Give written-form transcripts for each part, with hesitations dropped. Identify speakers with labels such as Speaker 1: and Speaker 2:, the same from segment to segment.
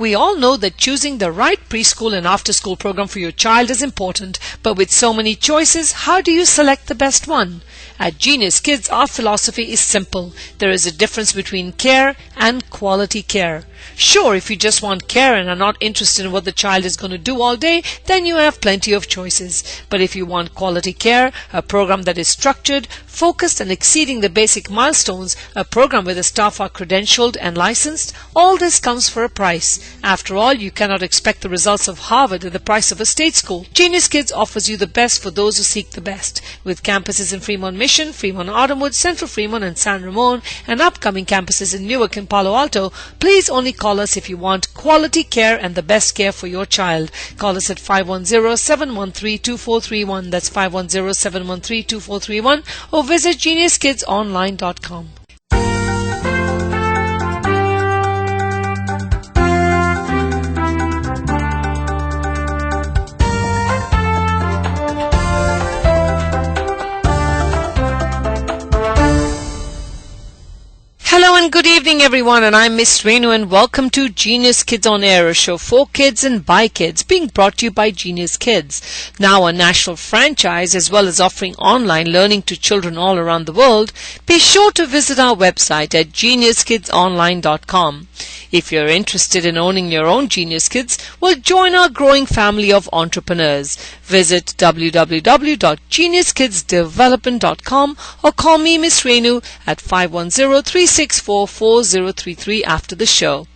Speaker 1: We all know that choosing the right preschool and after-school program for your child is important, but with so many choices, how do you select the best one? At Genius Kids, our philosophy is simple. There is a difference between care and quality care. Sure, if you just want care and are not interested in what the child is going to do all day, then you have plenty of choices. But if you want quality care, a program that is structured, focused and exceeding the basic milestones, a program where the staff are credentialed and licensed, all this comes for a price. After all, you cannot expect the results of Harvard at the price of a state school. Genius Kids offers you the best for those who seek the best. With campuses in Fremont Mission, Fremont Autumnwood, Central Fremont and San Ramon, and upcoming campuses in Newark and Palo Alto, please only call us if you want quality care and the best care for your child. Call us at 510-713-2431. That's 510-713-2431, or visit geniuskidsonline.com. Hello and good evening everyone, and I'm Miss Rennu, and welcome to Genius Kids on Air, a show for kids and by kids, being brought to you by Genius Kids. Now a national franchise, as well as offering online learning to children all around the world. Be sure to visit our website at geniuskidsonline.com. If you're interested in owning your own Genius Kids, well, join our growing family of entrepreneurs. Visit www.geniuskidsdevelopment.com or call me, Miss Rennu, at 510-364-4033 after the show.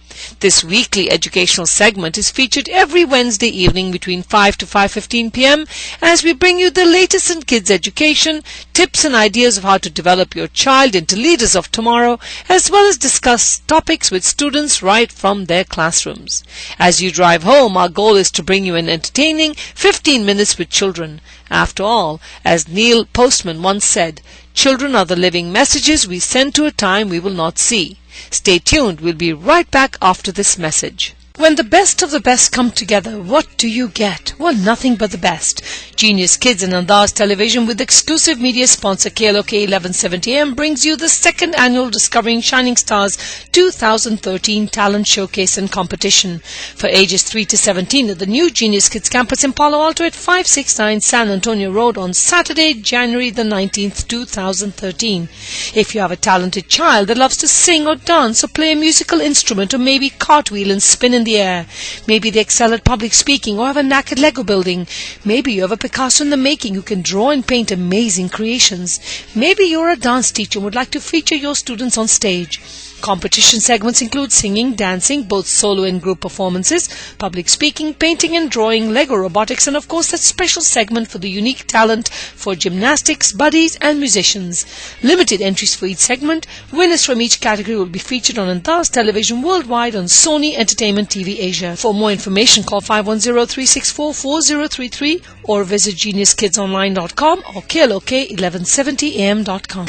Speaker 1: This weekly educational segment is featured every Wednesday evening between 5 to 5:15 p.m. as we bring you the latest in kids education, tips and ideas of how to develop your child into leaders of tomorrow, as well as discuss topics with students right from their classrooms. As you drive home, our goal is to bring you an entertaining 15 minutes with children. After all, as Neil Postman once said, children are the living messages we send to a time we will not see. Stay tuned. We'll be right back after this message. When the best of the best come together, what do you get? Well, nothing but the best. Genius Kids and Andaz Television, with exclusive media sponsor KLOK 1170M, brings you the second annual Discovering Shining Stars 2013 Talent Showcase and Competition for ages 3 to 17 at the new Genius Kids campus in Palo Alto at 569 San Antonio Road on Saturday, January the 19th, 2013. If you have a talented child that loves to sing or dance or play a musical instrument or maybe cartwheel and spin in the air, maybe they excel at public speaking or have a knack at Lego building, maybe you have a Picasso in the making who can draw and paint amazing creations, maybe you're a dance teacher and would like to feature your students on stage. Competition segments include singing, dancing, both solo and group performances, public speaking, painting and drawing, Lego robotics, and of course that special segment for the unique talent for gymnastics, buddies and musicians. Limited entries for each segment. Winners from each category will be featured on Andaz Television worldwide on Sony Entertainment TV Asia. For more information, call 510-364-4033 or visit geniuskidsonline.com or KLOK1170am.com.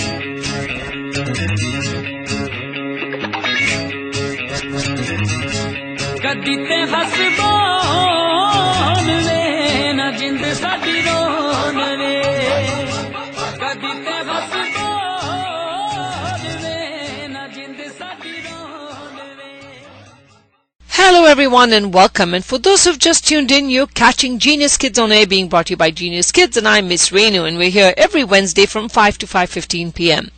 Speaker 2: कदी ते हस बोल वे न जिंद साडी रोन वे कदी ते हस बोल वे न जिंद साडी रोन वे.
Speaker 1: Hello everyone and welcome, and for those who've just tuned in, you're catching Genius Kids on Air, being brought to you by Genius Kids, and I'm Miss Rennu, and we're here every Wednesday from 5 to 5:15 p.m.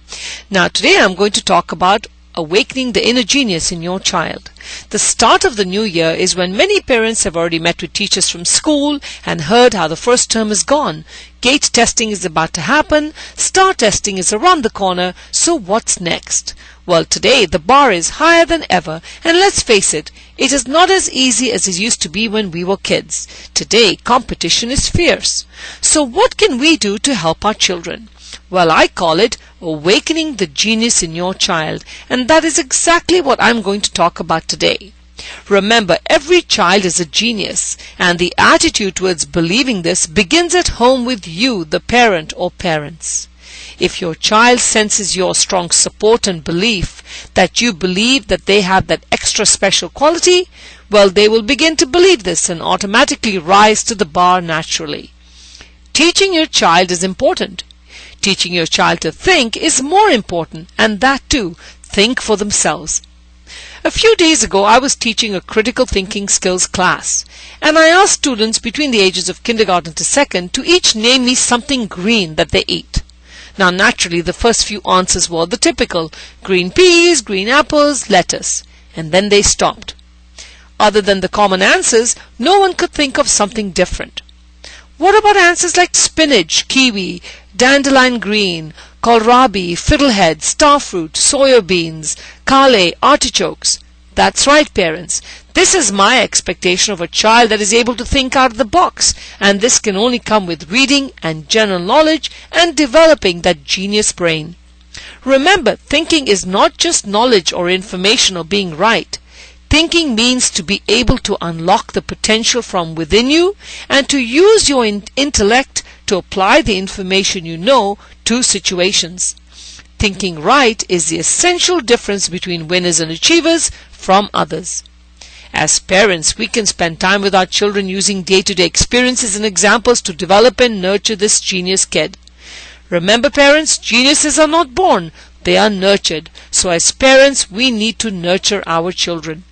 Speaker 1: Now today I'm going to talk about awakening the inner genius in your child. The start of the new year is when many parents have already met with teachers from school and heard how the first term is gone. Gate testing is about to happen, star testing is around the corner, so what's next? Well, today the bar is higher than ever, and let's face it, it is not as easy as it used to be when we were kids. Today, competition is fierce. So what can we do to help our children? Well, I call it awakening the genius in your child, and that is exactly what I'm going to talk about today. Remember, every child is a genius, and the attitude towards believing this begins at home with you, the parent or parents. If your child senses your strong support and belief that you believe that they have that extra special quality, well, they will begin to believe this and automatically rise to the bar naturally. Teaching your child is important. Teaching your child to think is more important, and that too, think for themselves. A few days ago, I was teaching a critical thinking skills class, and I asked students between the ages of kindergarten to second to each name me something green that they eat. Now, naturally, the first few answers were the typical green peas, green apples, lettuce, and then they stopped. Other than the common answers, no one could think of something different. What about answers like spinach, kiwi, dandelion green, kohlrabi, fiddlehead, starfruit, soya beans, kale, artichokes? That's right, parents. This is my expectation of a child that is able to think out of the box, and this can only come with reading and general knowledge and developing that genius brain. Remember, thinking is not just knowledge or information or being right. Thinking means to be able to unlock the potential from within you and to use your intellect to apply the information you know to situations. Thinking right is the essential difference between winners and achievers from others. As parents, we can spend time with our children using day-to-day experiences and examples to develop and nurture this genius kid. Remember, parents, geniuses are not born, they are nurtured. So as parents, we need to nurture our children.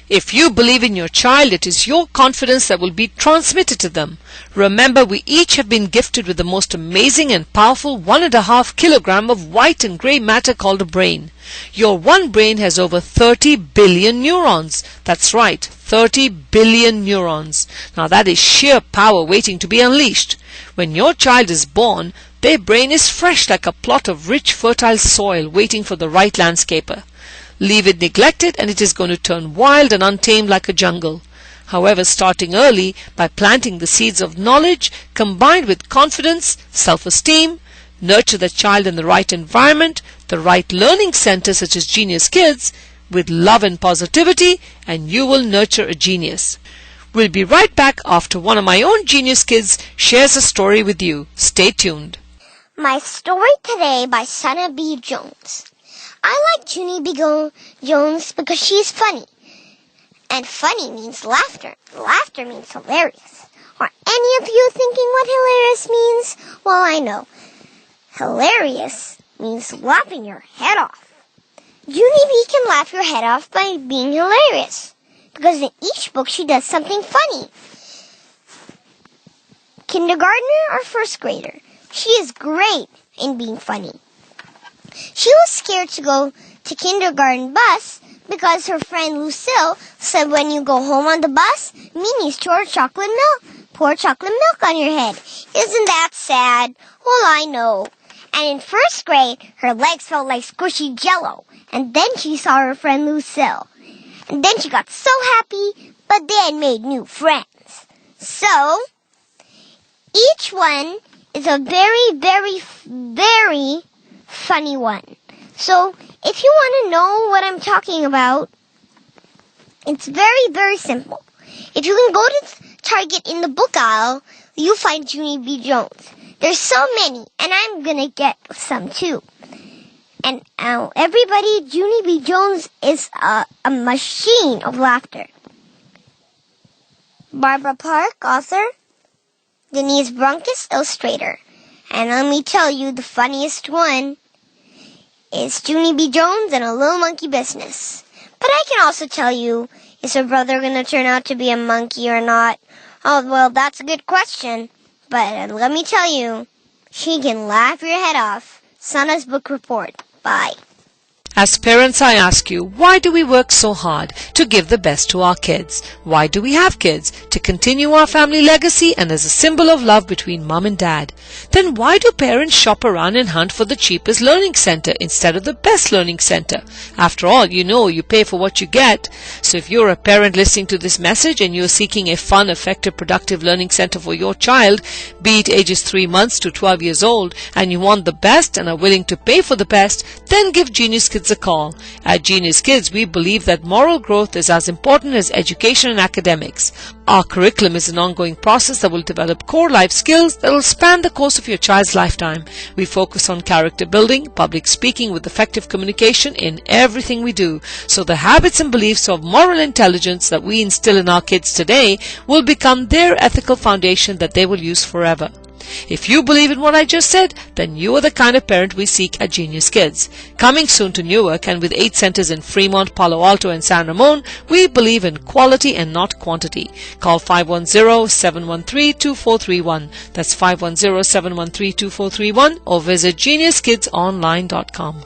Speaker 1: If you believe in your child, it is your confidence that will be transmitted to them. Remember, we each have been gifted with the most amazing and powerful 1.5 kilogram of white and grey matter called a brain. Your one brain has over 30 billion neurons. That's right, 30 billion neurons. Now that is sheer power waiting to be unleashed. When your child is born, their brain is fresh like a plot of rich fertile soil waiting for the right landscaper. Leave it neglected and it is going to turn wild and untamed like a jungle. However, starting early by planting the seeds of knowledge combined with confidence, self-esteem, nurture the child in the right environment, the right learning center such as Genius Kids, with love and positivity, and you will nurture a genius. We'll be right back after one of my own Genius Kids shares a story with you. Stay tuned.
Speaker 3: My story today by Sana B. Jones. I like Junie B. Jones because she's funny. And funny means laughter. Laughter means hilarious. Are any of you thinking what hilarious means? Well, I know. Hilarious means laughing your head off. Junie B. can laugh your head off by being hilarious. Because in each book she does something funny. Kindergartner or first grader, she is great in being funny. She was scared to go to kindergarten bus because her friend Lucille said when you go home on the bus, Mimi's pour chocolate milk on your head. Isn't that sad? Well, I know. And in first grade, her legs felt like squishy jello. And then she saw her friend Lucille. And then she got so happy, but then made new friends. So, each one is a very, very, very funny one. So, if you want to know what I'm talking about, it's very, very simple. If you can go to Target in the book aisle, you'll find Junie B. Jones. There's so many, and I'm gonna get some too. And everybody, Junie B. Jones is a machine of laughter. Barbara Park, author. Denise Brunkis, illustrator. And let me tell you, the funniest one is Junie B. Jones and a Little Monkey Business. But I can also tell you, is her brother going to turn out to be a monkey or not? Oh, well, that's a good question. But let me tell you, she can laugh your head off. Sana's Book Report. Bye.
Speaker 1: As parents, I ask you, why do we work so hard to give the best to our kids? Why do we have kids? To continue our family legacy and as a symbol of love between mom and dad. Then why do parents shop around and hunt for the cheapest learning center instead of the best learning center? After all, you know you pay for what you get. So if you're a parent listening to this message and you're seeking a fun, effective, productive learning center for your child, be it ages 3 months to 12 years old, and you want the best and are willing to pay for the best, then give Genius Kids a call. At Genius Kids, we believe that moral growth is as important as education and academics. Our curriculum is an ongoing process that will develop core life skills that will span the course of your child's lifetime. We focus on character building, public speaking with effective communication in everything we do. So the habits and beliefs of moral intelligence that we instill in our kids today will become their ethical foundation that they will use forever. If you believe in what I just said, then you are the kind of parent we seek at Genius Kids. Coming soon to Newark, and with 8 centers in Fremont, Palo Alto and San Ramon, we believe in quality and not quantity. Call 510-713-2431. That's 510-713-2431, or visit geniuskidsonline.com.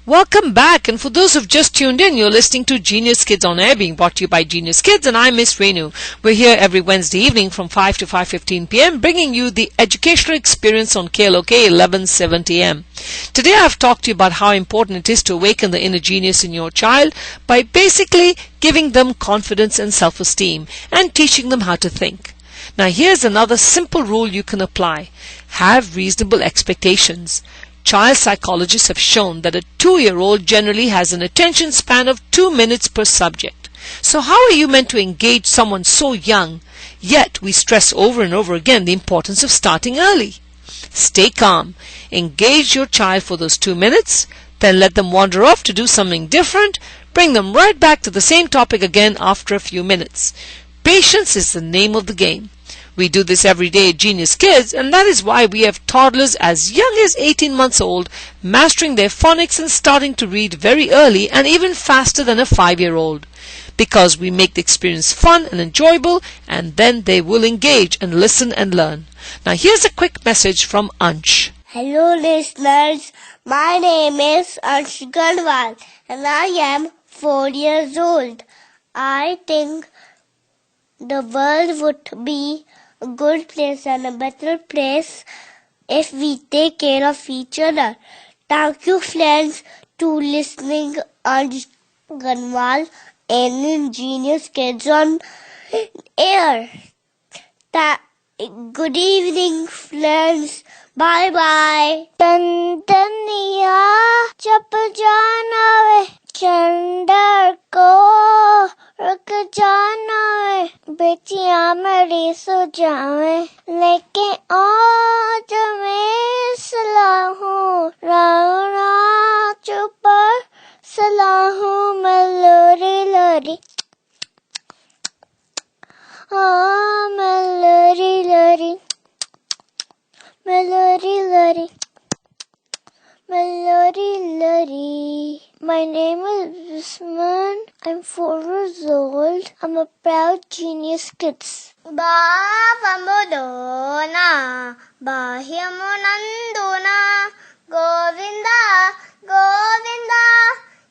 Speaker 1: Welcome back, and for those who've just tuned in, you're listening to Genius Kids on Air, being brought to you by Genius Kids, and I'm Miss Rennu. We're here every Wednesday evening from 5 to 5:15 p.m., bringing you the educational experience on KLOK 1170 AM. Today I've talked to you about how important it is to awaken the inner genius in your child by basically giving them confidence and self-esteem and teaching them how to think. Now here's another simple rule you can apply. Have reasonable expectations. Child psychologists have shown that a 2-year-old generally has an attention span of 2 minutes per subject. So how are you meant to engage someone so young? Yet we stress over and over again the importance of starting early. Stay calm. Engage your child for those 2 minutes, then let them wander off to do something different. Bring them right back to the same topic again after a few minutes. Patience is the name of the game. We do this every day at Genius Kids, and that is why we have toddlers as young as 18 months old mastering their phonics and starting to read very early and even faster than a 5-year-old. Because we make the experience fun and enjoyable, and then they will engage and listen and learn. Now here's a quick message from Ansh.
Speaker 4: Hello listeners, my name is Ansh Garwal and I am 4 years old. I think the world would be a good place and a better place if we take care of each other. Thank you friends to listening Ansh Garwal and Genius Kids on Air. Good evening friends. Bye bye.
Speaker 3: टंडनिया जब जाना है चंडर को रुक जाना है बेटियां मेरी सो जावे लेकिन आज मैं सलाहूं राना चुप सलाहूं मैं लोरी लोरी मैं लोरी लोरी Melody, Lodi, Melody, Lodi. My name is Usman. I'm 4 years old. I'm a proud Genius Kids.
Speaker 4: Bhavamudona, Bahyamunanduna, Govinda, Govinda,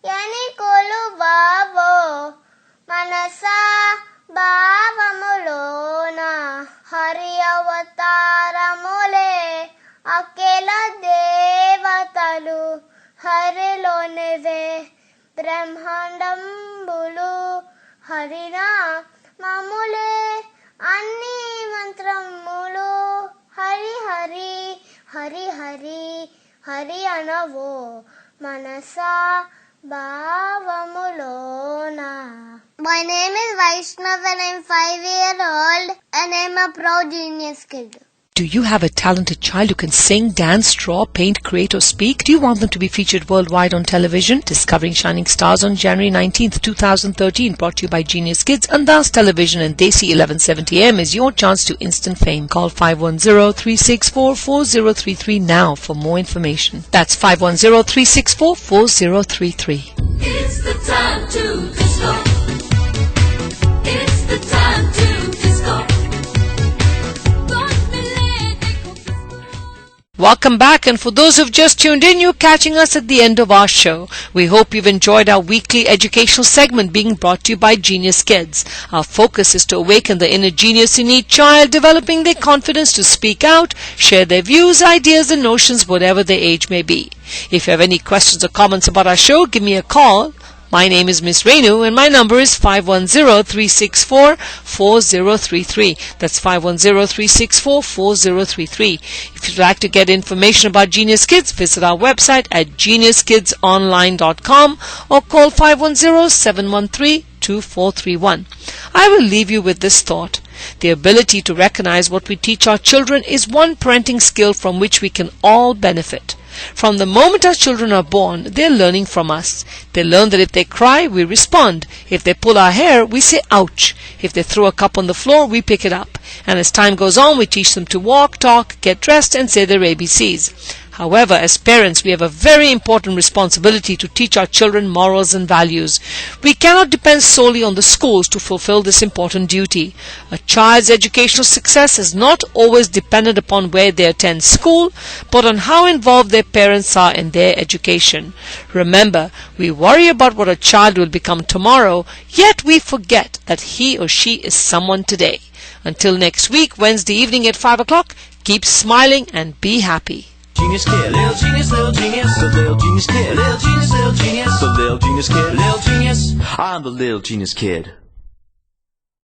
Speaker 4: Yanikulu Babo, Manasa, Bhavamulona, Hari Avatara Mole, Akela Devatalu, Hari Loneve, Brahmandam Bulu, Harina, Mamule, Anni Mantram Mulu, Hari Hari, Hari Hari, Hari Anavo, Manasa, Bhavamulona. My name is Vaishnav and I'm 5 years old and I'm a proud Genius Kid.
Speaker 1: Do you have a talented child who can sing, dance, draw, paint, create or speak? Do you want them to be featured worldwide on television? Discovering Shining Stars on January 19th, 2013, brought to you by Genius Kids, Andaz Television and Desi 1170 AM is your chance to instant fame. Call 510-364-4033 now for more information. That's 510-364-4033.
Speaker 2: It's the time to disco. It's the time to disco.
Speaker 1: Welcome back, and for those who've just tuned in, you're catching us at the end of our show. We hope you've enjoyed our weekly educational segment being brought to you by Genius Kids. Our focus is to awaken the inner genius in each child, developing their confidence to speak out, share their views, ideas and notions, whatever their age may be. If you have any questions or comments about our show, give me a call. My name is Miss Rennu and my number is 510-364-4033. That's 510-364-4033. If you'd like to get information about Genius Kids, visit our website at geniuskidsonline.com or call 510-713-2431. I will leave you with this thought. The ability to recognize what we teach our children is one parenting skill from which we can all benefit. From the moment our children are born, they're learning from us. They learn that if they cry, we respond. If they pull our hair, we say ouch. If they throw a cup on the floor, we pick it up. And as time goes on, we teach them to walk, talk, get dressed, and say their ABCs. However, as parents, we have a very important responsibility to teach our children morals and values. We cannot depend solely on the schools to fulfill this important duty. A child's educational success is not always dependent upon where they attend school, but on how involved their parents are in their education. Remember, we worry about what a child will become tomorrow, yet we forget that he or she is someone today. Until next week, Wednesday evening at 5 o'clock, keep smiling and be happy.
Speaker 5: Genius kid, little genius, little genius, the little genius kid, little genius, little genius, the little genius kid, little genius. I'm the little genius kid.